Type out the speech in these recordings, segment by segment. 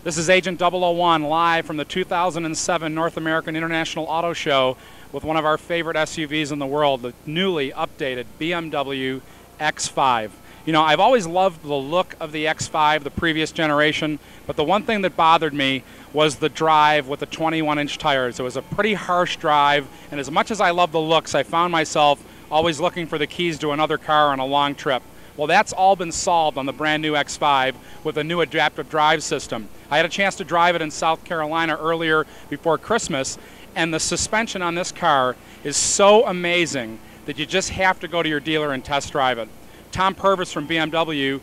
This is Agent 001 live from the 2007 North American International Auto Show with one of our favorite SUVs in the world, the newly updated BMW X5. You know, I've always loved the look of the X5, the previous generation, but the one thing that bothered me was the drive with the 21-inch tires. It was a pretty harsh drive, and as much as I love the looks, I found myself always looking for the keys to another car on a long trip. Well, that's all been solved on the brand new X5 with a new adaptive drive system. I had a chance to drive it in South Carolina earlier before Christmas, and the suspension on this car is so amazing that you just have to go to your dealer and test drive it. Tom Purvis from BMW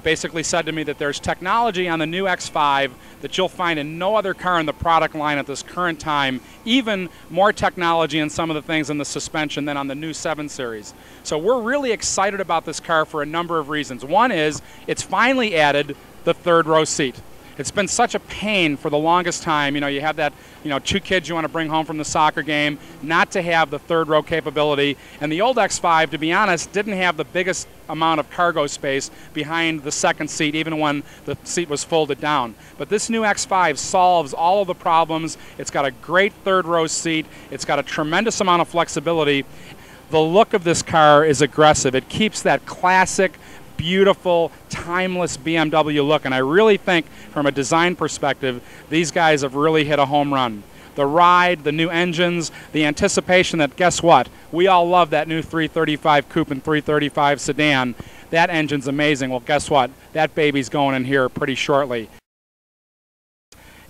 basically said to me that there's technology on the new X5 that you'll find in no other car in the product line at this current time, even more technology in some of the things in the suspension than on the new 7 Series. So we're really excited about this car for a number of reasons. One is it's finally added the third row seat. It's been such a pain for the longest time. You know, you have that, two kids you want to bring home from the soccer game, not to have the third row capability. And the old X5, to be honest, didn't have the biggest amount of cargo space behind the second seat, even when the seat was folded down. But this new X5 solves all of the problems. It's got a great third row seat. It's got a tremendous amount of flexibility. The look of this car is aggressive. It keeps that classic, beautiful, timeless BMW look, and I really think from a design perspective these guys have really hit a home run. The ride, the new engines, the anticipation that, guess what, we all love that new 335 coupe and 335 sedan. That engine's amazing. Well, guess what, that baby's going in here pretty shortly.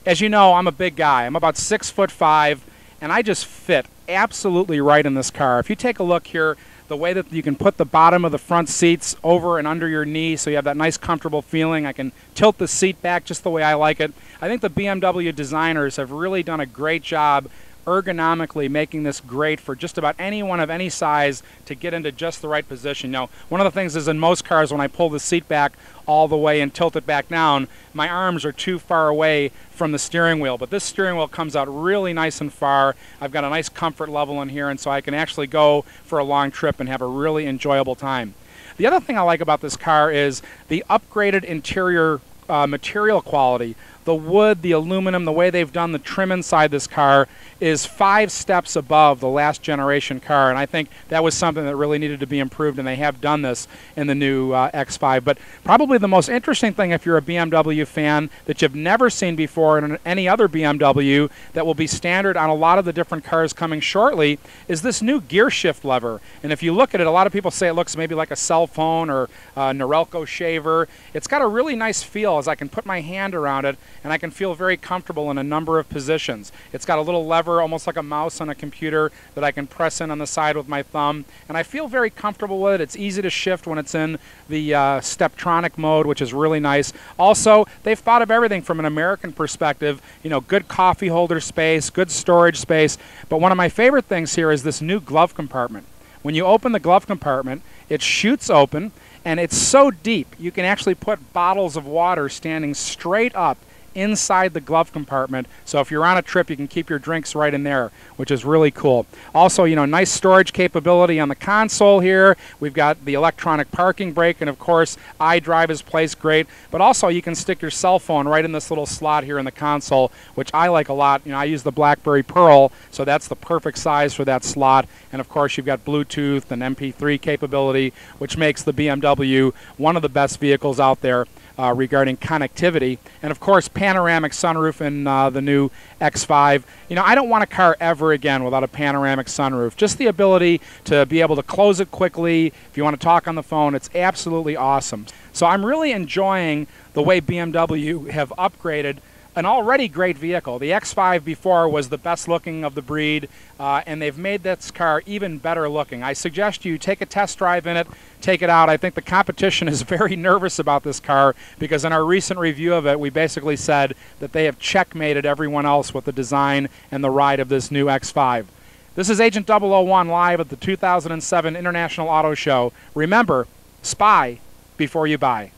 As you know, I'm a big guy. I'm about 6'5", and I just fit absolutely right in this car. If you take a look here, the way that you can put the bottom of the front seats over and under your knee so you have that nice comfortable feeling. I can tilt the seat back just the way I like it. I think the BMW designers have really done a great job ergonomically making this great for just about anyone of any size to get into just the right position. One of the things is in most cars when I pull the seat back all the way and tilt it back down, my arms are too far away from the steering wheel. But this steering wheel comes out really nice and far. I've got a nice comfort level in here, and so I can actually go for a long trip and have a really enjoyable time. The other thing I like about this car is the upgraded interior material quality. The wood, the aluminum, the way they've done the trim inside this car is 5 steps above the last generation car, and I think that was something that really needed to be improved, and they have done this in the new X5. But probably the most interesting thing, if you're a BMW fan, that you've never seen before in any other BMW that will be standard on a lot of the different cars coming shortly, is this new gear shift lever. And if you look at it, a lot of people say it looks maybe like a cell phone or a Norelco shaver. It's got a really nice feel as I can put my hand around it, and I can feel very comfortable in a number of positions. It's got a little lever, almost like a mouse on a computer, that I can press in on the side with my thumb, and I feel very comfortable with it. It's easy to shift when it's in the Steptronic mode, which is really nice. Also, they've thought of everything from an American perspective, good coffee holder space, good storage space, but one of my favorite things here is this new glove compartment. When you open the glove compartment, it shoots open, and it's so deep you can actually put bottles of water standing straight up inside the glove compartment, so if you're on a trip you can keep your drinks right in there, which is really cool. Also, nice storage capability on the console here. We've got the electronic parking brake, and of course iDrive is placed great, but also you can stick your cell phone right in this little slot here in the console, which I like a lot. I use the BlackBerry Pearl, so that's the perfect size for that slot. And of course you've got Bluetooth and MP3 capability, which makes the BMW one of the best vehicles out there regarding connectivity. And of course panoramic sunroof in the new X5. I don't want a car ever again without a panoramic sunroof. Just the ability to be able to close it quickly. If you want to talk on the phone, it's absolutely awesome. So I'm really enjoying the way BMW have upgraded an already great vehicle. The X5 before was the best looking of the breed, and they've made this car even better looking. I suggest you take a test drive in it, take it out. I think the competition is very nervous about this car because in our recent review of it, we basically said that they have checkmated everyone else with the design and the ride of this new X5. This is Agent 001 live at the 2007 International Auto Show. Remember, spy before you buy.